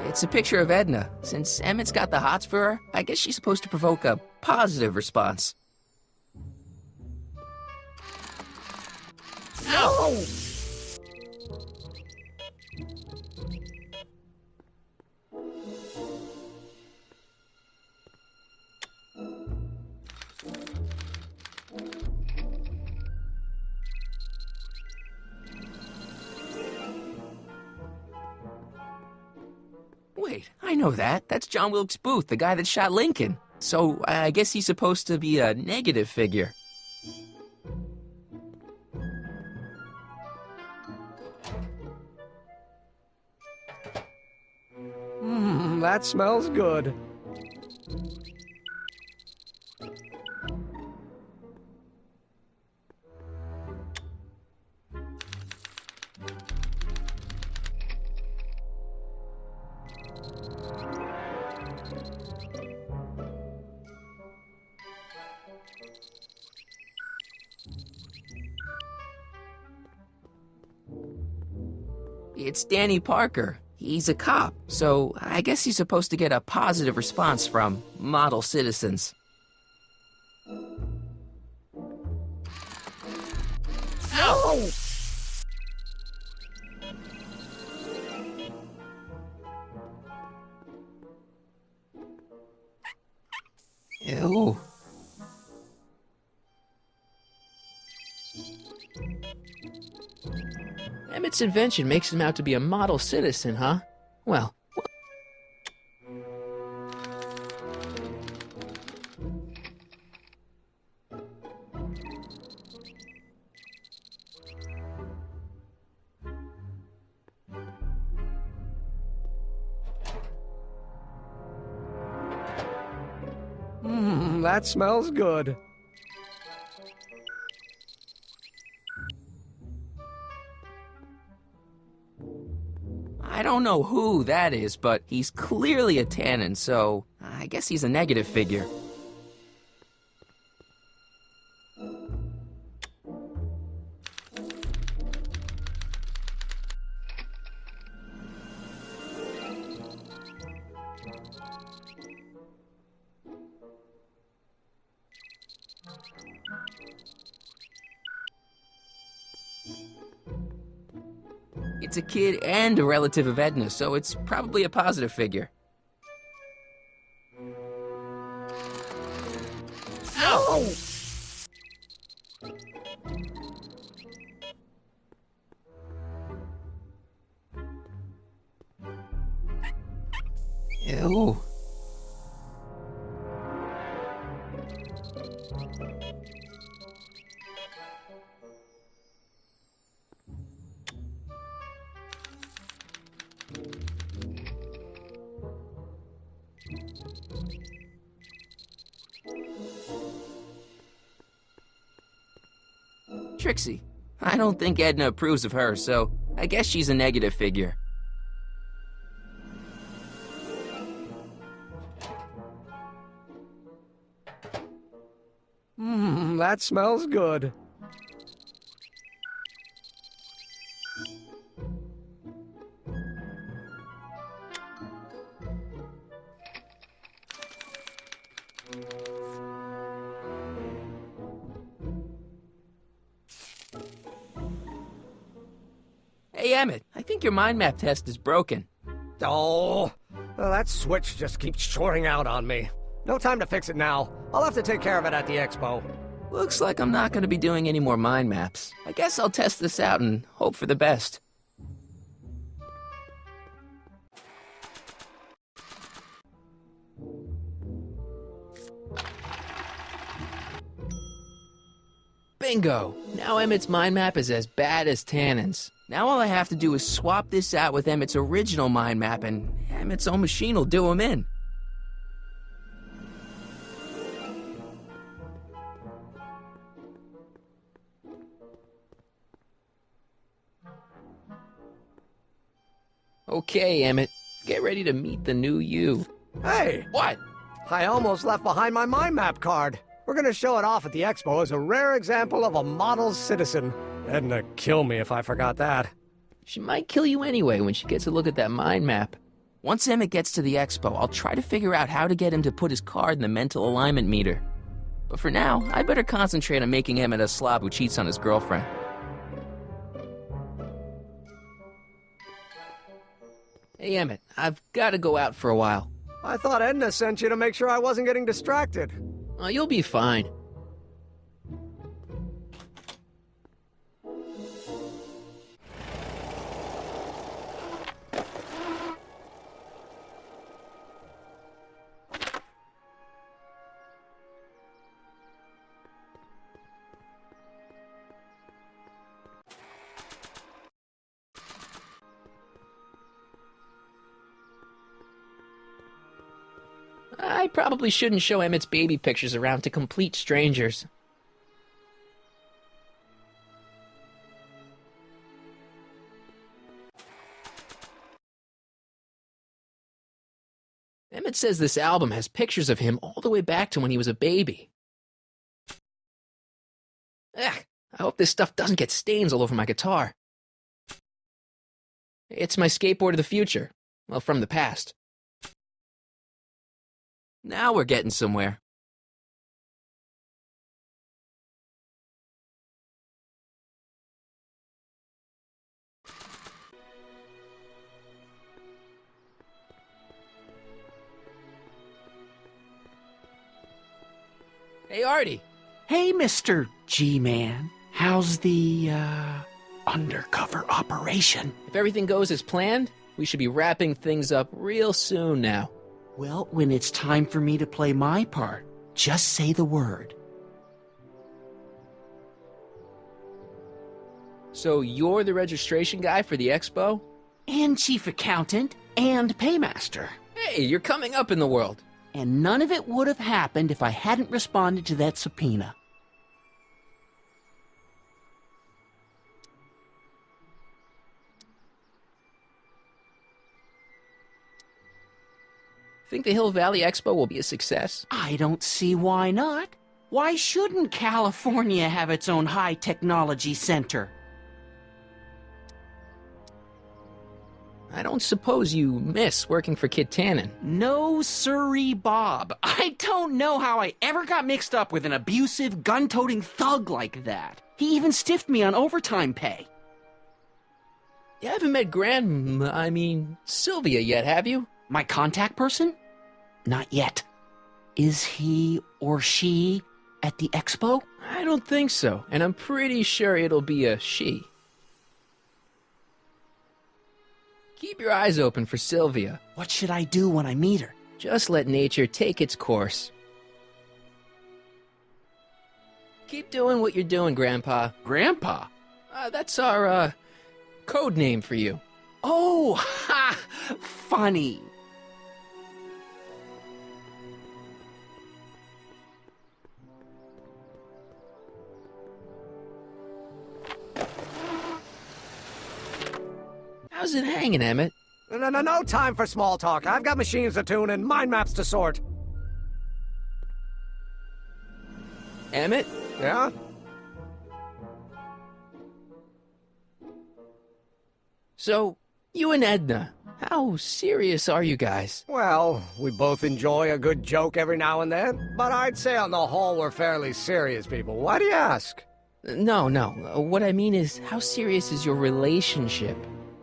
It's a picture of Edna. Since Emmett's got the hots for her, I guess she's supposed to provoke a positive response. Ow! Wait, I know that. That's John Wilkes Booth, the guy that shot Lincoln. So I guess he's supposed to be a negative figure. That smells good. It's Danny Parker. He's a cop, so I guess he's supposed to get a positive response from model citizens. Ow! Ew. Emmett's invention makes him out to be a model citizen, huh? Well... That smells good. I don't know who that is, but he's clearly a Tannen, so I guess he's a negative figure. It's a kid and a relative of Edna, so it's probably a positive figure. Ow! Ew. Trixie. I don't think Edna approves of her, so I guess she's a negative figure. That smells good. Hey, Emmett, I think your mind map test is broken. Oh, well, that switch just keeps shorting out on me. No time to fix it now. I'll have to take care of it at the expo. Looks like I'm not going to be doing any more mind maps. I guess I'll test this out and hope for the best. Bingo! Now Emmett's mind map is as bad as Tannen's. Now all I have to do is swap this out with Emmett's original mind map and Emmett's own machine will do him in. Okay, Emmett, get ready to meet the new you. Hey! What? I almost left behind my mind map card. We're We're gonna show it off at the expo as a rare example of a model citizen. Edna kill me if I forgot that. She might kill you anyway when she gets a look at that mind map. Once Emmett gets to the expo, I'll try to figure out how to get him to put his card in the mental alignment meter. But for now, I better concentrate on making Emmett a slob who cheats on his girlfriend. Hey, Emmett, I've got to go out for a while. I thought Edna sent you to make sure I wasn't getting distracted. Oh, you'll be fine. I probably shouldn't show Emmett's baby pictures around to complete strangers. Emmett says this album has pictures of him all the way back to when he was a baby. Ugh, I hope this stuff doesn't get stains all over my guitar. It's my skateboard of the future. Well, from the past. Now we're getting somewhere. Hey, Artie. Hey, Mr. G-Man. How's the, undercover operation? If everything goes as planned, we should be wrapping things up real soon now. Well, when it's time for me to play my part, just say the word. So you're the registration guy for the expo? And chief accountant and paymaster. Hey, you're coming up in the world. And none of it would have happened if I hadn't responded to that subpoena. Think the Hill Valley Expo will be a success? I don't see why not. Why shouldn't California have its own high-technology center? I don't suppose you miss working for Kid Tannen. No sirree, Bob. I don't know how I ever got mixed up with an abusive, gun-toting thug like that. He even stiffed me on overtime pay. You haven't met Sylvia yet, have you? My contact person? Not yet. Is he or she at the expo? I don't think so, and I'm pretty sure it'll be a she. Keep your eyes open for Sylvia. What should I do when I meet her? Just let nature take its course. Keep doing what you're doing, Grandpa. Grandpa? That's our, code name for you. Oh, ha! Funny. How's it hanging, Emmett? No time for small talk. I've got machines to tune and mind maps to sort. Emmett? Yeah? So, you and Edna, how serious are you guys? Well, we both enjoy a good joke every now and then, but I'd say on the whole we're fairly serious people. Why do you ask? No. What I mean is, how serious is your relationship?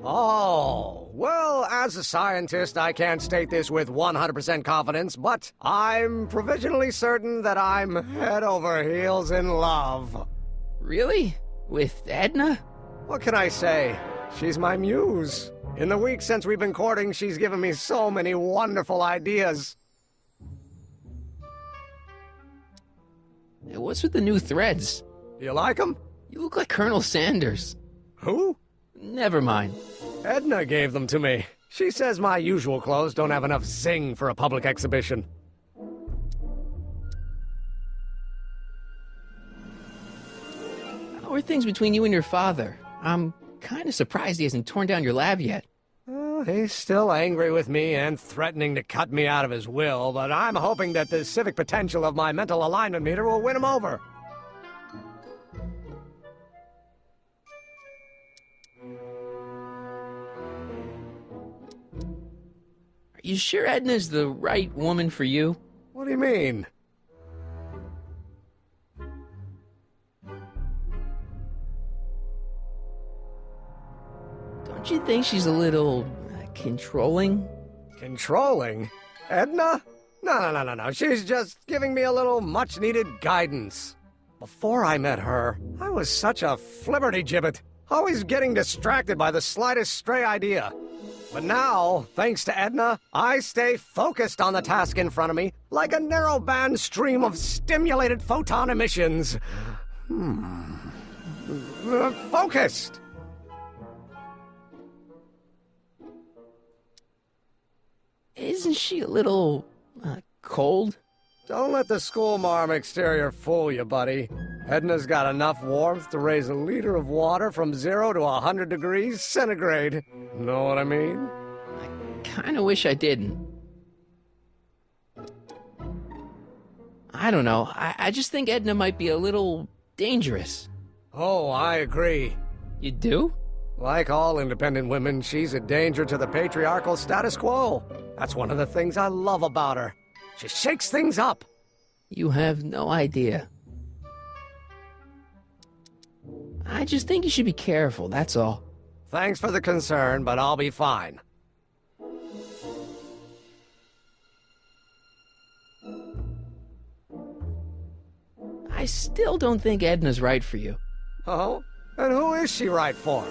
Oh, well, as a scientist, I can't state this with 100% confidence, but I'm provisionally certain that I'm head over heels in love. Really? With Edna? What can I say? She's my muse. In the week since we've been courting, she's given me so many wonderful ideas. What's with the new threads? You like them? You look like Colonel Sanders. Who? Never mind. Edna gave them to me. She says my usual clothes don't have enough zing for a public exhibition. How are things between you and your father? I'm kind of surprised he hasn't torn down your lab yet. Well, he's still angry with me and threatening to cut me out of his will, but I'm hoping that the civic potential of my mental alignment meter will win him over. Are you sure Edna's the right woman for you? What do you mean? Don't you think she's a little controlling? Controlling? Edna? No. She's just giving me a little much-needed guidance. Before I met her, I was such a flibberty-gibbet, always getting distracted by the slightest stray idea. But now, thanks to Edna, I stay focused on the task in front of me, like a narrow-band stream of stimulated photon emissions. Focused! Isn't she a little, cold? Don't let the schoolmarm exterior fool you, buddy. Edna's got enough warmth to raise a liter of water from 0 to 100 degrees centigrade. Know what I mean? I kinda wish I didn't. I don't know. I just think Edna might be a little dangerous. Oh, I agree. You do? Like all independent women, she's a danger to the patriarchal status quo. That's one of the things I love about her. She shakes things up. You have no idea. I just think you should be careful, that's all. Thanks for the concern, but I'll be fine. I still don't think Edna's right for you. Oh? And who is she right for?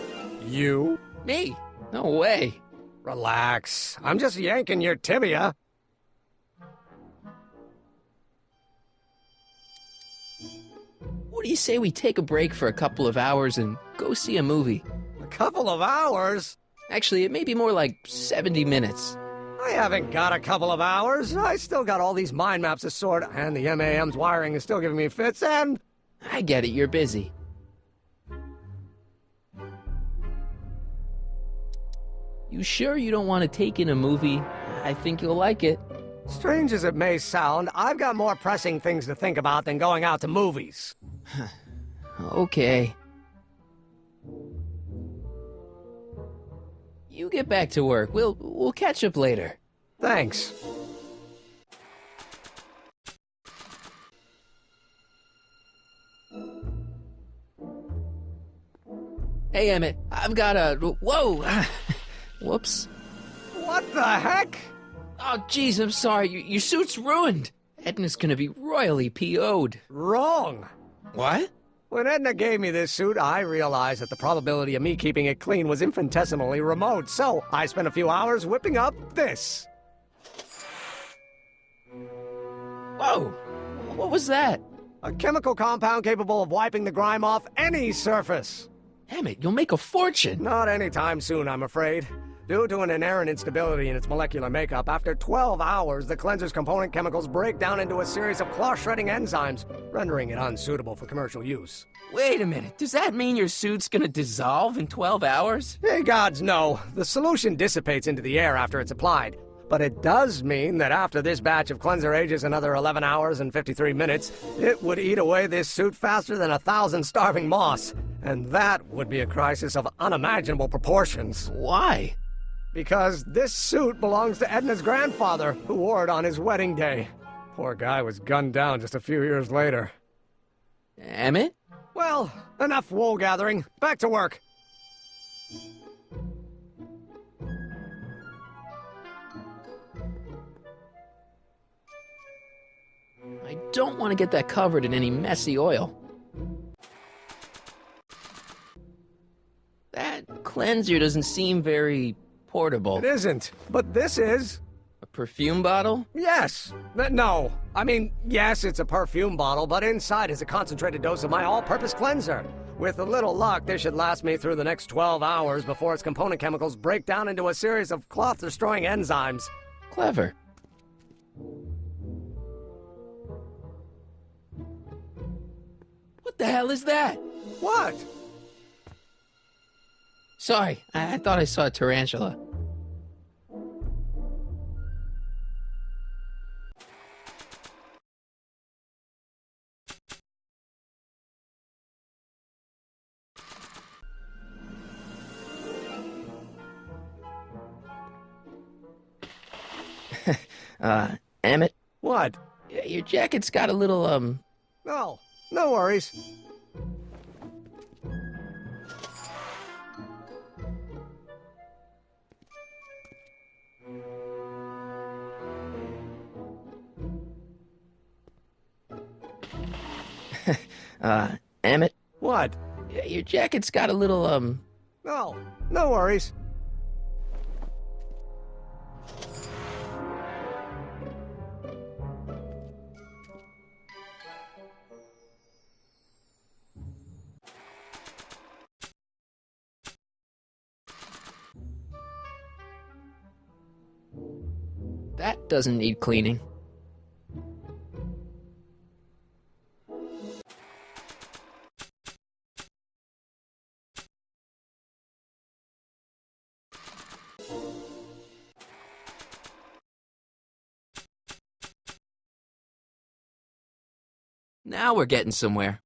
You? Me? No way. Relax. I'm just yanking your tibia. What do you say we take a break for a couple of hours and go see a movie? A couple of hours? Actually, it may be more like 70 minutes. I haven't got a couple of hours. I still got all these mind maps to sort, and the MAM's wiring is still giving me fits, and... I get it, you're busy. You sure you don't want to take in a movie? I think you'll like it. Strange as it may sound, I've got more pressing things to think about than going out to movies. Okay. You get back to work. We'll catch up later. Thanks. Hey, Emmett, I've got a... Whoa! Whoops. What the heck? Oh, jeez, I'm sorry. Your suit's ruined. Edna's gonna be royally PO'd. Wrong. What? When Edna gave me this suit, I realized that the probability of me keeping it clean was infinitesimally remote, so I spent a few hours whipping up this. Whoa! What was that? A chemical compound capable of wiping the grime off any surface. Emmett, you'll make a fortune. Not anytime soon, I'm afraid. Due to an inherent instability in its molecular makeup, after 12 hours, the cleanser's component chemicals break down into a series of cloth-shredding enzymes, rendering it unsuitable for commercial use. Wait a minute. Does that mean your suit's gonna dissolve in 12 hours? Hey, gods, no. The solution dissipates into the air after it's applied. But it does mean that after this batch of cleanser ages another 11 hours and 53 minutes, it would eat away this suit faster than 1,000 starving moths. And that would be a crisis of unimaginable proportions. Why? Because this suit belongs to Edna's grandfather, who wore it on his wedding day. Poor guy was gunned down just a few years later. Emmett? Well, enough wool gathering. Back to work. I don't want to get that covered in any messy oil. That cleanser doesn't seem very portable. It isn't, but this is. A perfume bottle? Yes. No. I mean, yes, it's a perfume bottle, but inside is a concentrated dose of my all-purpose cleanser. With a little luck, this should last me through the next 12 hours before its component chemicals break down into a series of cloth-destroying enzymes. Clever. What the hell is that? What? Sorry, I thought I saw a tarantula. Emmett, What? your jacket's got a little, No, no worries. Emmett, What? your jacket's got a little, No, no worries. that doesn't need cleaning. Now we're getting somewhere.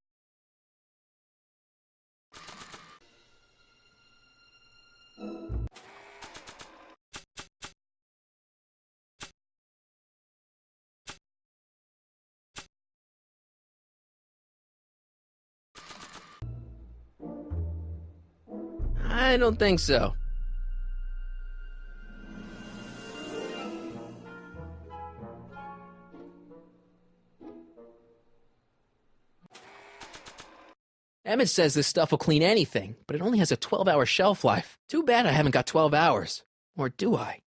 I don't think so. Emmett says this stuff will clean anything, but it only has a 12-hour shelf life. Too bad I haven't got 12 hours. Or do I?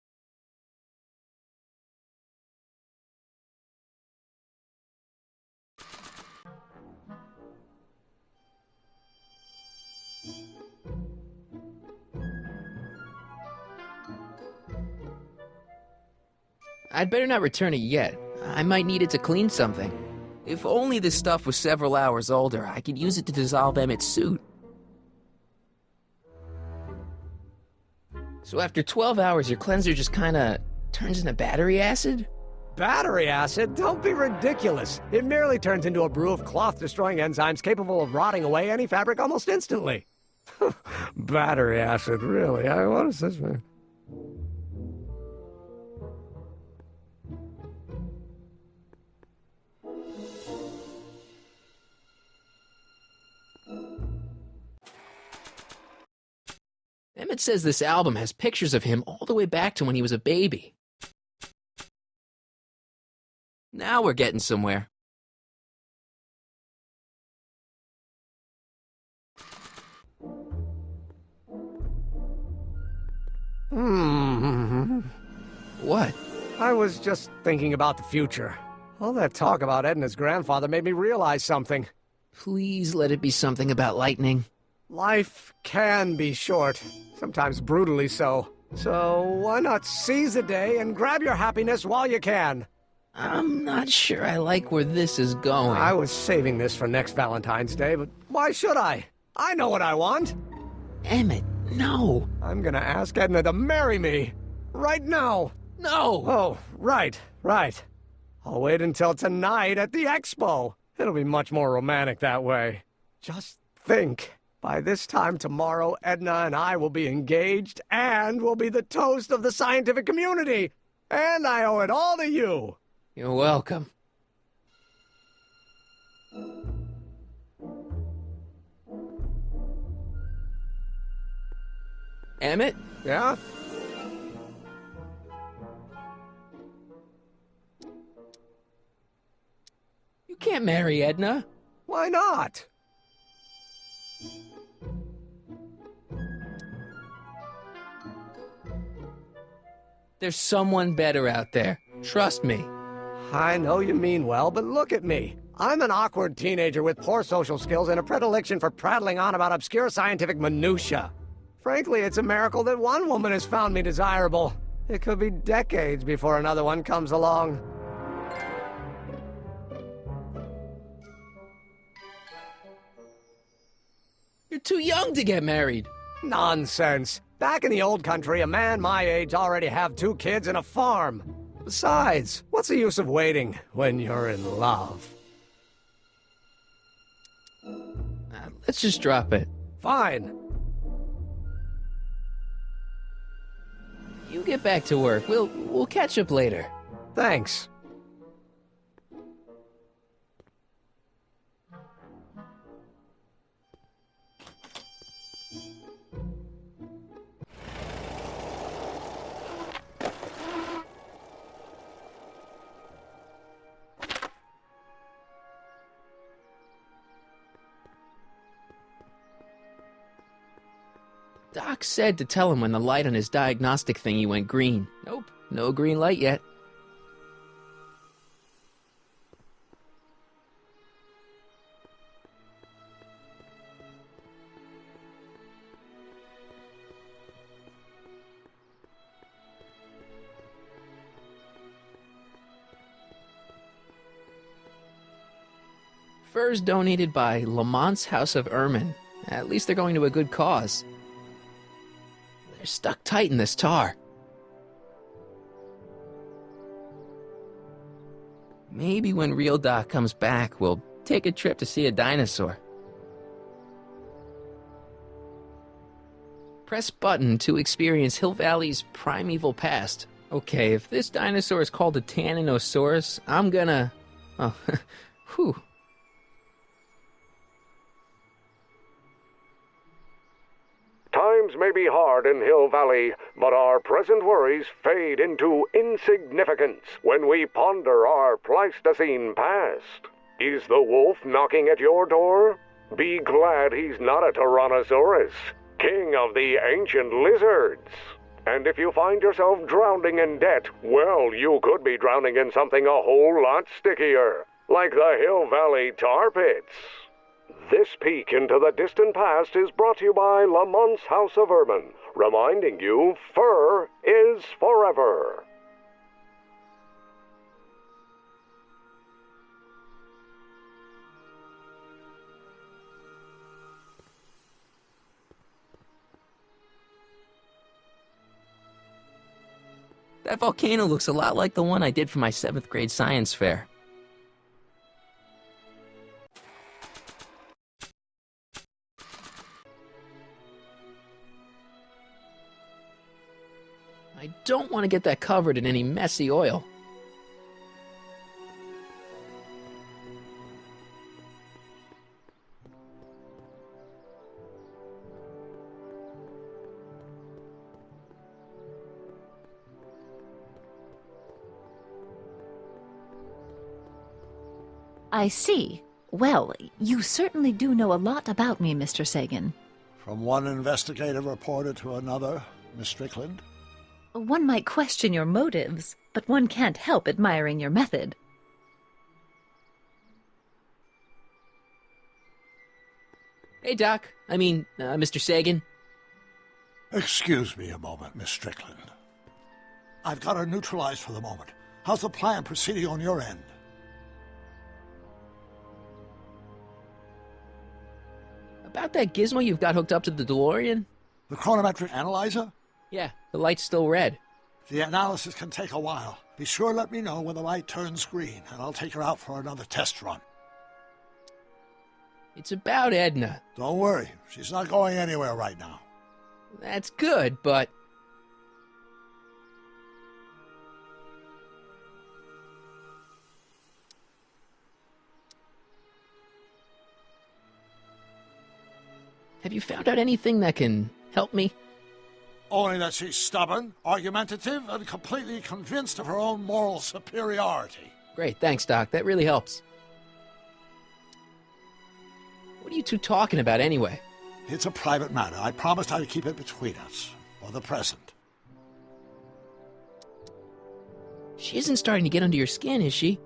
I'd better not return it yet. I might need it to clean something. If only this stuff was several hours older, I could use it to dissolve Emmett's suit. So after 12 hours, your cleanser just kinda turns into battery acid? Battery acid? Don't be ridiculous. It merely turns into a brew of cloth-destroying enzymes capable of rotting away any fabric almost instantly. Battery acid, really? What is this, man? Emmett says this album has pictures of him all the way back to when he was a baby. Now we're getting somewhere. What? I was just thinking about the future. All that talk about Edna's grandfather made me realize something. Please let it be something about lightning. Life can be short, sometimes brutally so. So why not seize the day and grab your happiness while you can? I'm not sure I like where this is going. I was saving this for next Valentine's Day, but why should I? I know what I want. Emmett, no. I'm gonna ask Edna to marry me. Right now. No! Oh, right. I'll wait until tonight at the expo. It'll be much more romantic that way. Just think. By this time tomorrow, Edna and I will be engaged and will be the toast of the scientific community. And I owe it all to you. You're welcome. Emmett? Yeah? You can't marry Edna. Why not? There's someone better out there. Trust me. I know you mean well, but look at me. I'm an awkward teenager with poor social skills and a predilection for prattling on about obscure scientific minutiae. Frankly, it's a miracle that one woman has found me desirable. It could be decades before another one comes along. You're too young to get married. Nonsense. Back in the old country, a man my age already have 2 kids and a farm. Besides, what's the use of waiting when you're in love? Let's just drop it. Fine. You get back to work. We'll catch up later. Thanks. Doc said to tell him when the light on his diagnostic thingy went green. Nope, no green light yet. Furs donated by Lamont's House of Ermine. At least they're going to a good cause. They're stuck tight in this tar. Maybe when real Doc comes back, we'll take a trip to see a dinosaur. Press button to experience Hill Valley's primeval past. Okay, if this dinosaur is called a Tanninosaurus, I'm gonna... Oh, whew. Times may be hard in Hill Valley, but our present worries fade into insignificance when we ponder our Pleistocene past. Is the wolf knocking at your door? Be glad he's not a Tyrannosaurus, king of the ancient lizards. And if you find yourself drowning in debt, well, you could be drowning in something a whole lot stickier, like the Hill Valley tar pits. This peek into the distant past is brought to you by Lamont's House of Ermine, reminding you fur is forever. That volcano looks a lot like the one I did for my 7th grade science fair. I don't want to get that covered in any messy oil. I see. Well, you certainly do know a lot about me, Mr. Sagan. From one investigative reporter to another, Miss Strickland. One might question your motives, but one can't help admiring your method. Hey, Doc. Mr. Sagan. Excuse me a moment, Miss Strickland. I've got her neutralized for the moment. How's the plan proceeding on your end? About that gizmo you've got hooked up to the DeLorean? The chronometric analyzer? Yeah, the light's still red. The analysis can take a while. Be sure to let me know when the light turns green, and I'll take her out for another test run. It's about Edna. Don't worry, she's not going anywhere right now. That's good, but... Have you found out anything that can help me? Only that she's stubborn, argumentative, and completely convinced of her own moral superiority. Great, thanks, Doc. That really helps. What are you two talking about, anyway? It's a private matter. I promised I'd keep it between us, for the present. She isn't starting to get under your skin, is she?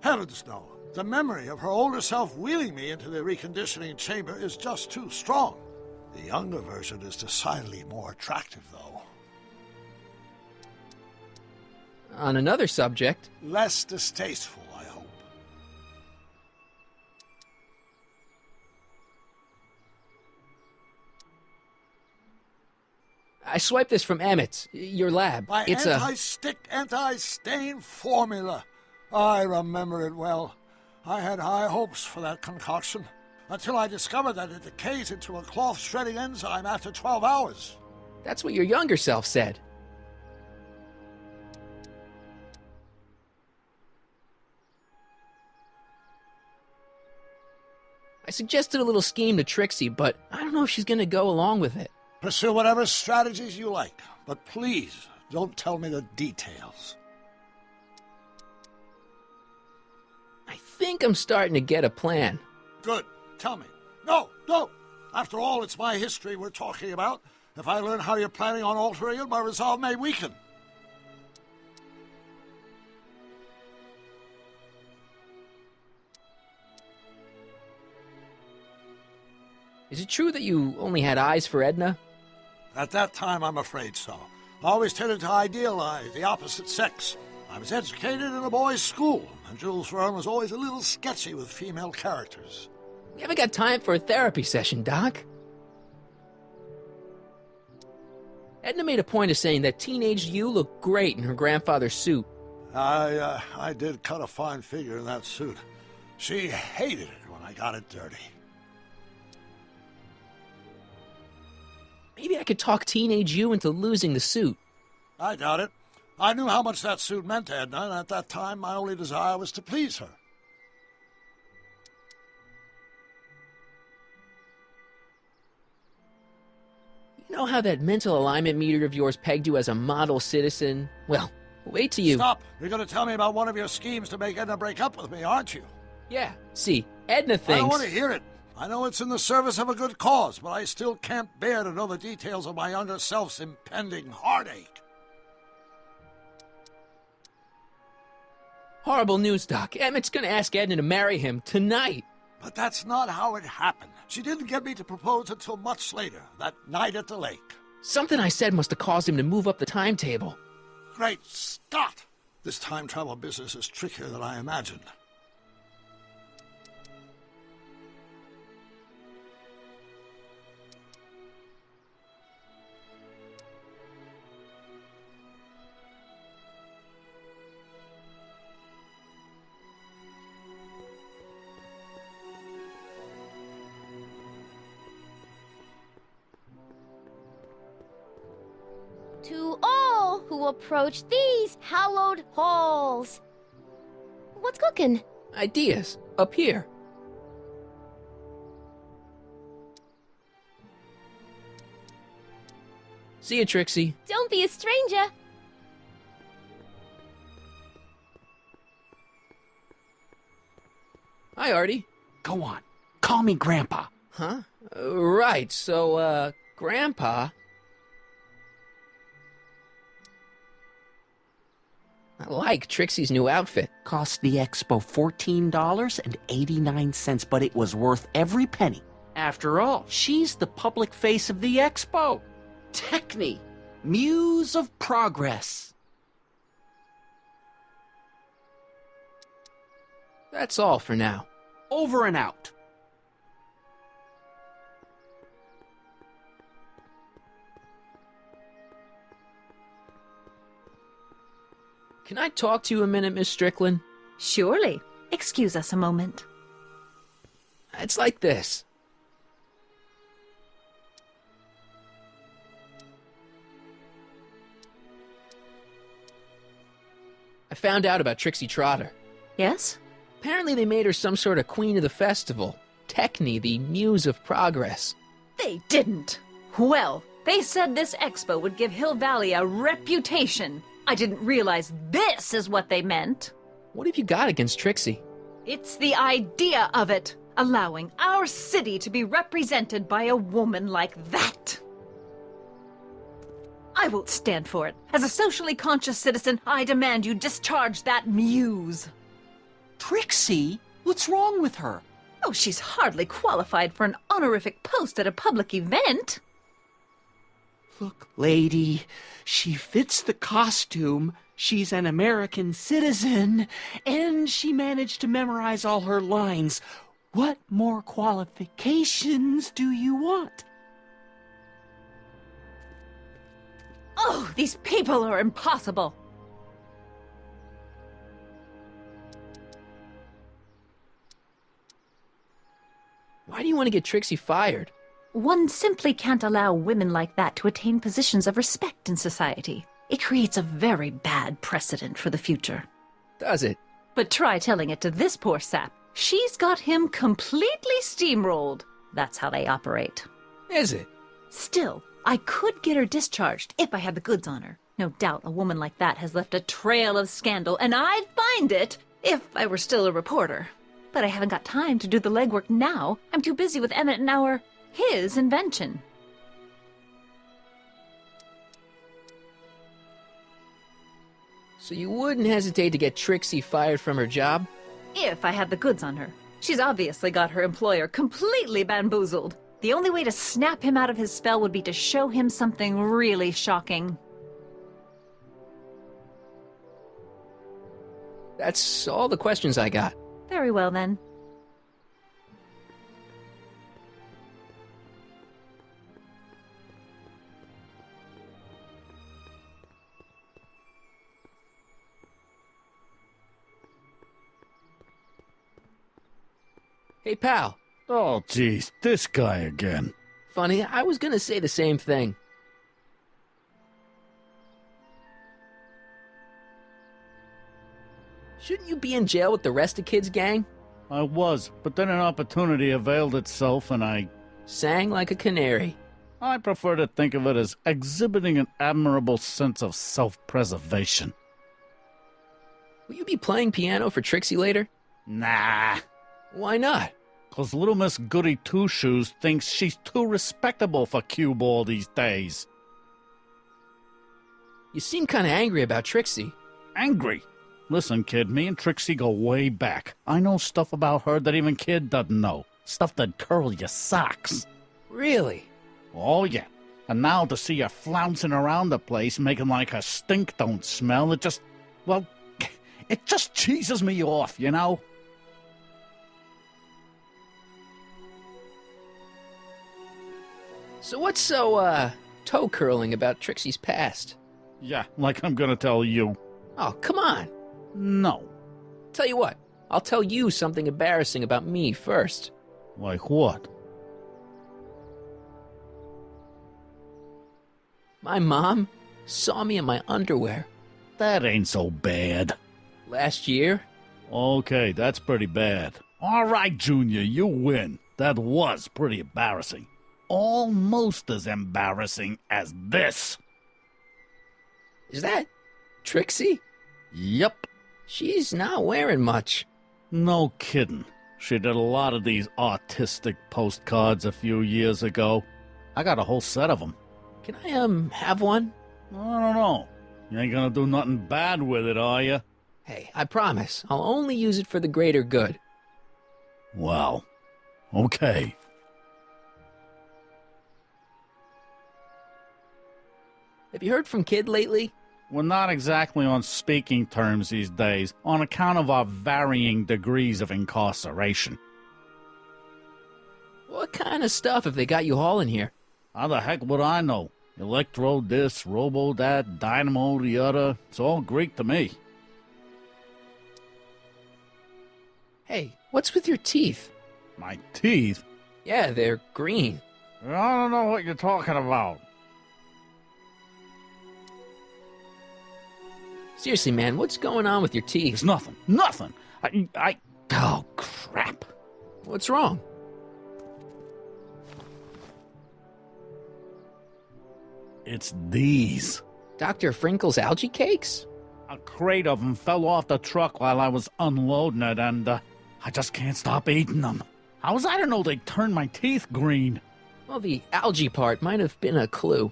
Heavens, no. The memory of her older self wheeling me into the reconditioning chamber is just too strong. The younger version is decidedly more attractive, though. On another subject... Less distasteful, I hope. I swiped this from Emmett's, your lab. My it's anti-stick, anti-stain formula. I remember it well. I had high hopes for that concoction, until I discovered that it decays into a cloth-shredding enzyme after 12 hours. That's what your younger self said. I suggested a little scheme to Trixie, but I don't know if she's gonna go along with it. Pursue whatever strategies you like, but please don't tell me the details. I think I'm starting to get a plan. Good. Tell me. No, don't. After all, it's my history we're talking about. If I learn how you're planning on altering it, my resolve may weaken. Is it true that you only had eyes for Edna? At that time, I'm afraid so. I always tended to idealize the opposite sex. I was educated in a boys' school, and Jules Verne was always a little sketchy with female characters. We haven't got time for a therapy session, Doc. Edna made a point of saying that teenage you looked great in her grandfather's suit. I did cut a fine figure in that suit. She hated it when I got it dirty. Maybe I could talk teenage you into losing the suit. I doubt it. I knew how much that suit meant to Edna, and at that time my only desire was to please her. You know how that mental alignment meter of yours pegged you as a model citizen? Well, wait till you... Stop! You're going to tell me about one of your schemes to make Edna break up with me, aren't you? Yeah, see, Edna thinks... I don't want to hear it. I know it's in the service of a good cause, but I still can't bear to know the details of my younger self's impending heartache. Horrible news, Doc. Emmett's gonna ask Edna to marry him tonight. But that's not how it happened. She didn't get me to propose until much later, that night at the lake. Something I said must have caused him to move up the timetable. Great Scott! This time travel business is trickier than I imagined. To all who approach these hallowed halls. What's cooking? Ideas. Up here. See ya, Trixie. Don't be a stranger. Hi, Artie. Go on. Call me Grandpa. Huh? Right, so, Grandpa... I like Trixie's new outfit. Cost the expo $14.89, but it was worth every penny. After all, she's the public face of the expo. Techne, muse of progress. That's all for now. Over and out. Can I talk to you a minute, Miss Strickland? Surely. Excuse us a moment. It's like this. I found out about Trixie Trotter. Yes? Apparently they made her some sort of queen of the festival. Techne, the muse of progress. They didn't. Well, they said this expo would give Hill Valley a reputation. I didn't realize this is what they meant. What have you got against Trixie? It's the idea of it. Allowing our city to be represented by a woman like that. I won't stand for it. As a socially conscious citizen, I demand you discharge that muse. Trixie? What's wrong with her? Oh, she's hardly qualified for an honorific post at a public event. Look, lady, she fits the costume. She's an American citizen, and she managed to memorize all her lines. What more qualifications do you want? Oh, these people are impossible. Why do you want to get Trixie fired? One simply can't allow women like that to attain positions of respect in society. It creates a very bad precedent for the future. Does it? But try telling it to this poor sap. She's got him completely steamrolled. That's how they operate. Is it? Still, I could get her discharged if I had the goods on her. No doubt a woman like that has left a trail of scandal, and I'd find it if I were still a reporter. But I haven't got time to do the legwork now. I'm too busy with Emmett and his invention. So you wouldn't hesitate to get Trixie fired from her job? If I had the goods on her. She's obviously got her employer completely bamboozled. The only way to snap him out of his spell would be to show him something really shocking. That's all the questions I got. Very well, then. Hey, pal. Oh, geez, this guy again. Funny, I was gonna say the same thing. Shouldn't you be in jail with the rest of Kid's gang? I was, but then an opportunity availed itself and I Sang like a canary. prefer to think of it as exhibiting an admirable sense of self-preservation. Will you be playing piano for Trixie later? Nah, Why not? 'cause little Miss Goody Two-Shoes thinks she's too respectable for cue ball these days. You seem kinda angry about Trixie. Angry. Listen, kid, me and Trixie go way back. I know stuff about her that even Kid doesn't know. Stuff that'd curl your socks. Really? Oh, yeah. And now to see her flouncing around the place, making like her stink don't smell, it just, well, it just cheeses me off, you know? So what's so, toe-curling about Trixie's past? Yeah, like I'm gonna tell you. Oh, come on. No. Tell you what, I'll tell you something embarrassing about me first. Like what? My mom saw me in my underwear That ain't so bad. last year. Okay, that's pretty bad. All right, Junior, you win. That was pretty embarrassing. Almost as embarrassing as this. Is that Trixie? Yep. She's not wearing much. No kidding. She did a lot of these artistic postcards a few years ago. I got a whole set of them. Can I, have one? I don't know. You ain't gonna do nothing bad with it, are you? Hey, I promise. I'll only use it for the greater good. Well, okay. Have you heard from Kid lately? We're not exactly on speaking terms these days, on account of our varying degrees of incarceration. What kind of stuff have they got you hauling here? How the heck would I know? Electro this, robo that, dynamo the other. It's all Greek to me. Hey, what's with your teeth? My teeth? Yeah, they're green. I don't know what you're talking about. Seriously, man, what's going on with your teeth? It's nothing. Nothing. Oh, crap. What's wrong? It's these. Dr. Frinkle's algae cakes? A crate of them fell off the truck while I was unloading it, and I just can't stop eating them. How was I to know they'd turn my teeth green? Well, the algae part might have been a clue.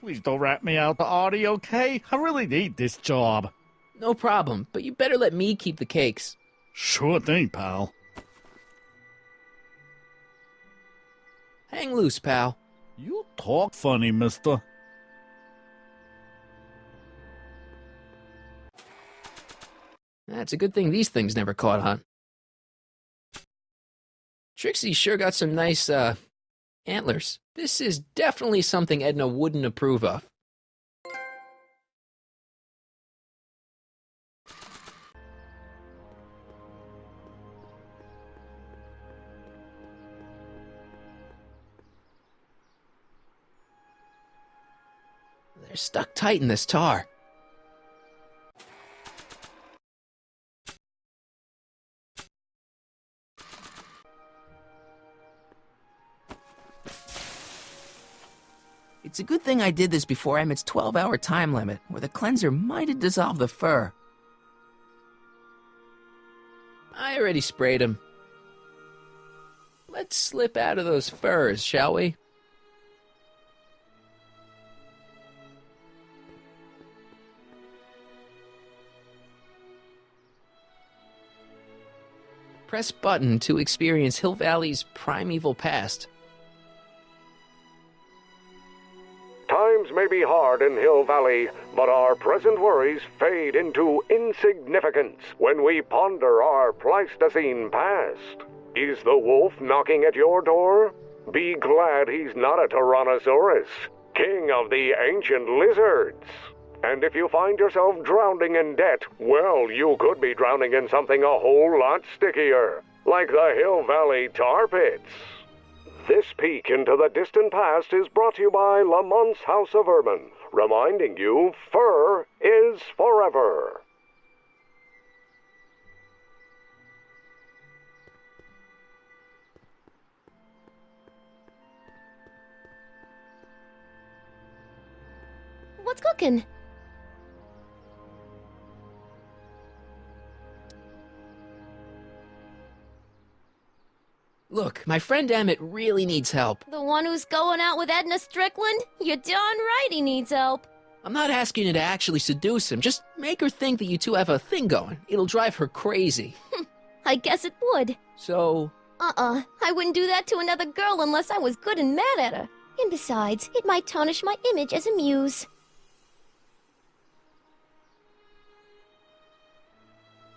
Please don't rat me out, Artie, okay? I really need this job. No problem, but you better let me keep the cakes. Sure thing, pal. Hang loose, pal. You talk funny, mister. That's a good thing these things never caught on. Trixie sure got some nice, antlers. This is definitely something Edna wouldn't approve of. They're stuck tight in this tar. It's a good thing I did this before Emmett's 12-hour time limit, or the cleanser might have dissolved the fur. I already sprayed him. Let's slip out of those furs, shall we? Press button to experience Hill Valley's primeval past. Times may be hard in Hill Valley, but our present worries fade into insignificance when we ponder our Pleistocene past. Is the wolf knocking at your door? Be glad he's not a Tyrannosaurus, king of the ancient lizards. And if you find yourself drowning in debt, well, you could be drowning in something a whole lot stickier, like the Hill Valley tar pits. This peek into the distant past is brought to you by Lamont's House of Ermine, reminding you fur is forever. What's cooking? Look, my friend Emmett really needs help. The one who's going out with Edna Strickland? You're darn right he needs help. I'm not asking you to actually seduce him, just make her think that you two have a thing going. It'll drive her crazy. I guess it would. So... I wouldn't do that to another girl unless I was good and mad at her. And besides, it might tarnish my image as a muse.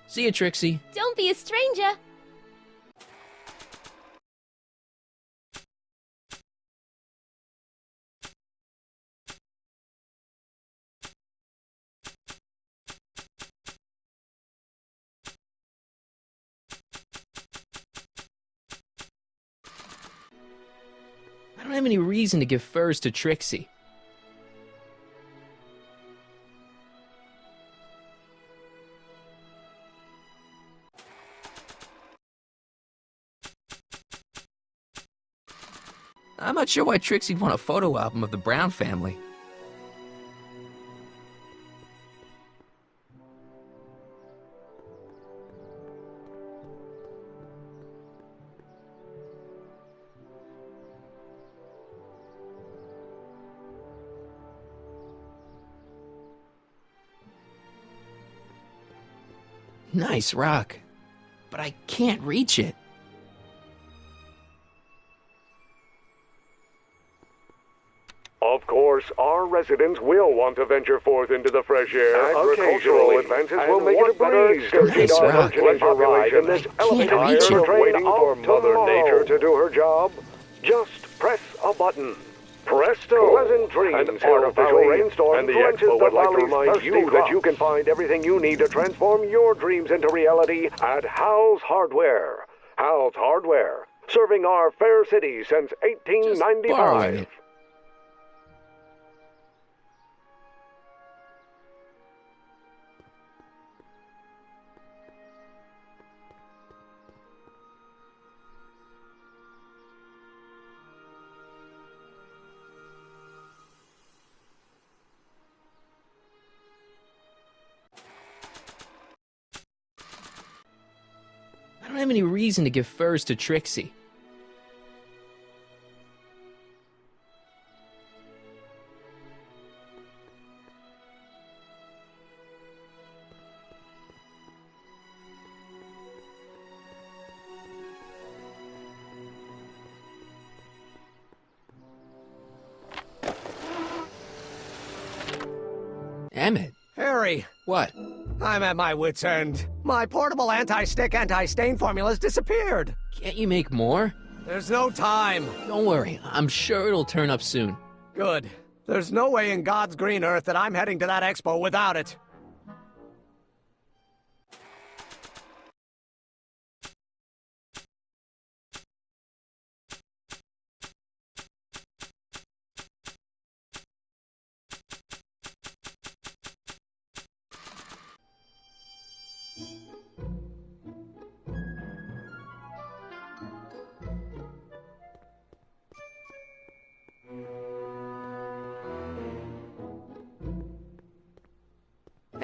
See you, Trixie. Don't be a stranger. I don't have any reason to give furs to Trixie. I'm not sure why Trixie'd want a photo album of the Brown family. Nice rock, but I can't reach it. Of course, our residents will want to venture forth into the fresh air. Agricultural advances will make it a breeze to feed our burgeoning population. This elephant tired of waiting for Mother Nature to do her job. Just press a button. Presto! Pleasant dreams, an artificial rainstorm, and the Expo would like to remind you that you can find everything you need to transform your dreams into reality at Hal's Hardware. Hal's Hardware, serving our fair city since Just borrowing 1895. it. I don't have any reason to give furs to Trixie. Emmett, Harry, what? I'm at my wit's end. My portable anti-stick, anti-stain formula's disappeared. Can't you make more? There's no time. Don't worry, I'm sure it'll turn up soon. Good. There's no way in God's green earth that I'm heading to that expo without it.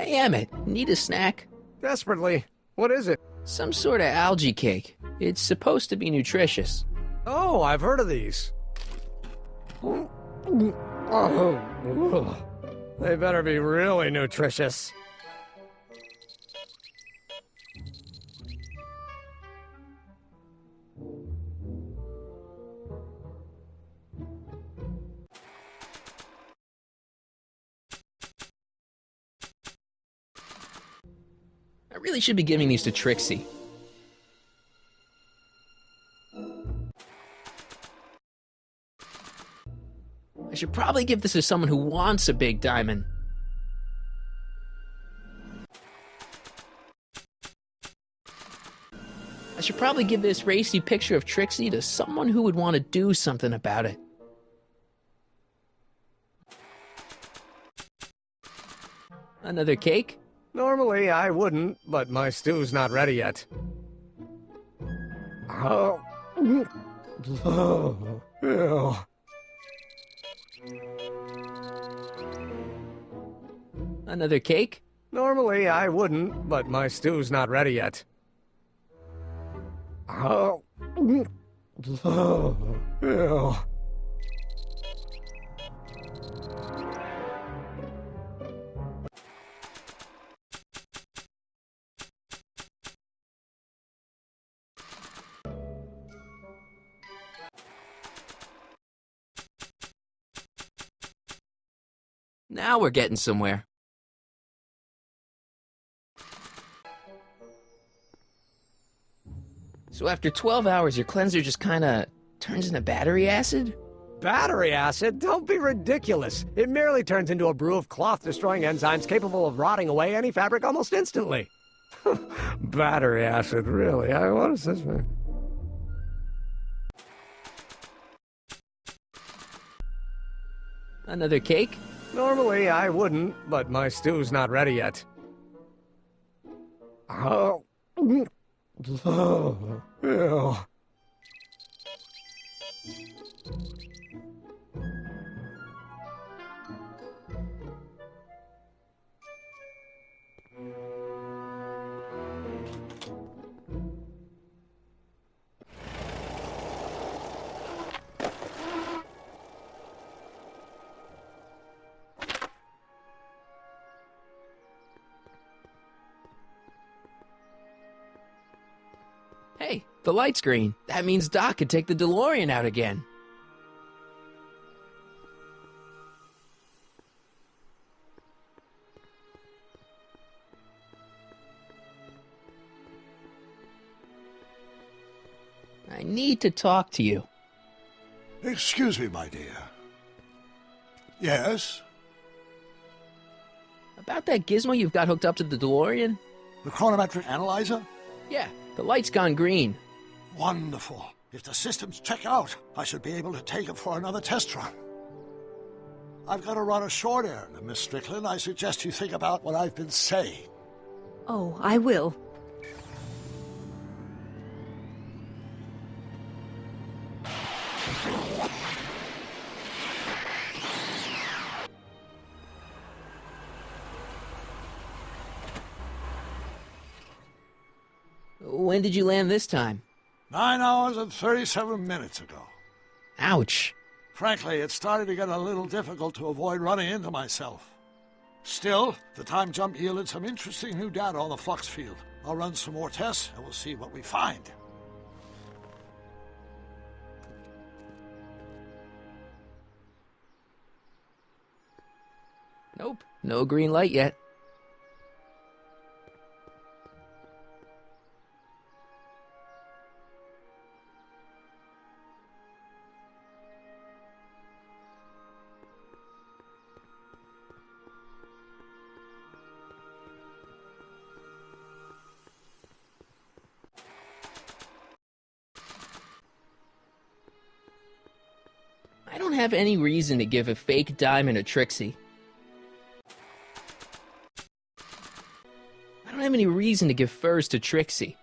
Hey, Emmett, need a snack? Desperately. What is it? Some sort of algae cake. It's supposed to be nutritious. Oh, I've heard of these. Oh, they better be really nutritious. I really should be giving these to Trixie. I should probably give this to someone who wants a big diamond. I should probably give this racy picture of Trixie to someone who would want to do something about it. Another cake? Normally I wouldn't, but my stew's not ready yet. Oh. Oh. Ew. Another cake? Normally I wouldn't, but my stew's not ready yet. Oh. Oh. Ew. Now we're getting somewhere. So after 12 hours, your cleanser just kinda turns into battery acid? Battery acid? Don't be ridiculous. It merely turns into a brew of cloth-destroying enzymes capable of rotting away any fabric almost instantly. Battery acid, really? What is this, man? Another cake? Normally I wouldn't, but my stew's not ready yet. Oh. Oh. Ew. Hey, the light's green. That means Doc could take the DeLorean out again. I need to talk to you. Excuse me, my dear. Yes? About that gizmo you've got hooked up to the DeLorean? The chronometric analyzer? Yeah, the light's gone green. Wonderful. If the systems check out, I should be able to take it for another test run. I've got to run a short errand, Miss Strickland. I suggest you think about what I've been saying. Oh, I will. When did you land this time? 9 hours and 37 minutes ago. Ouch. Frankly, it started to get a little difficult to avoid running into myself. Still, the time jump yielded some interesting new data on the flux field. I'll run some more tests, and we'll see what we find. Nope, no green light yet. I don't have any reason to give a fake diamond to Trixie. I don't have any reason to give furs to Trixie.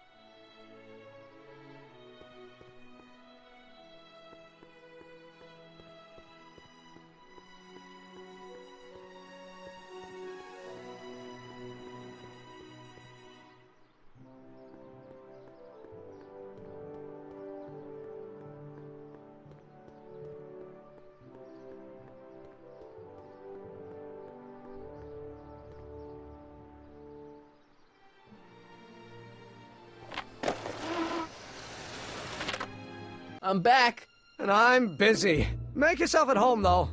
I'm back. And I'm busy. Make yourself at home, though.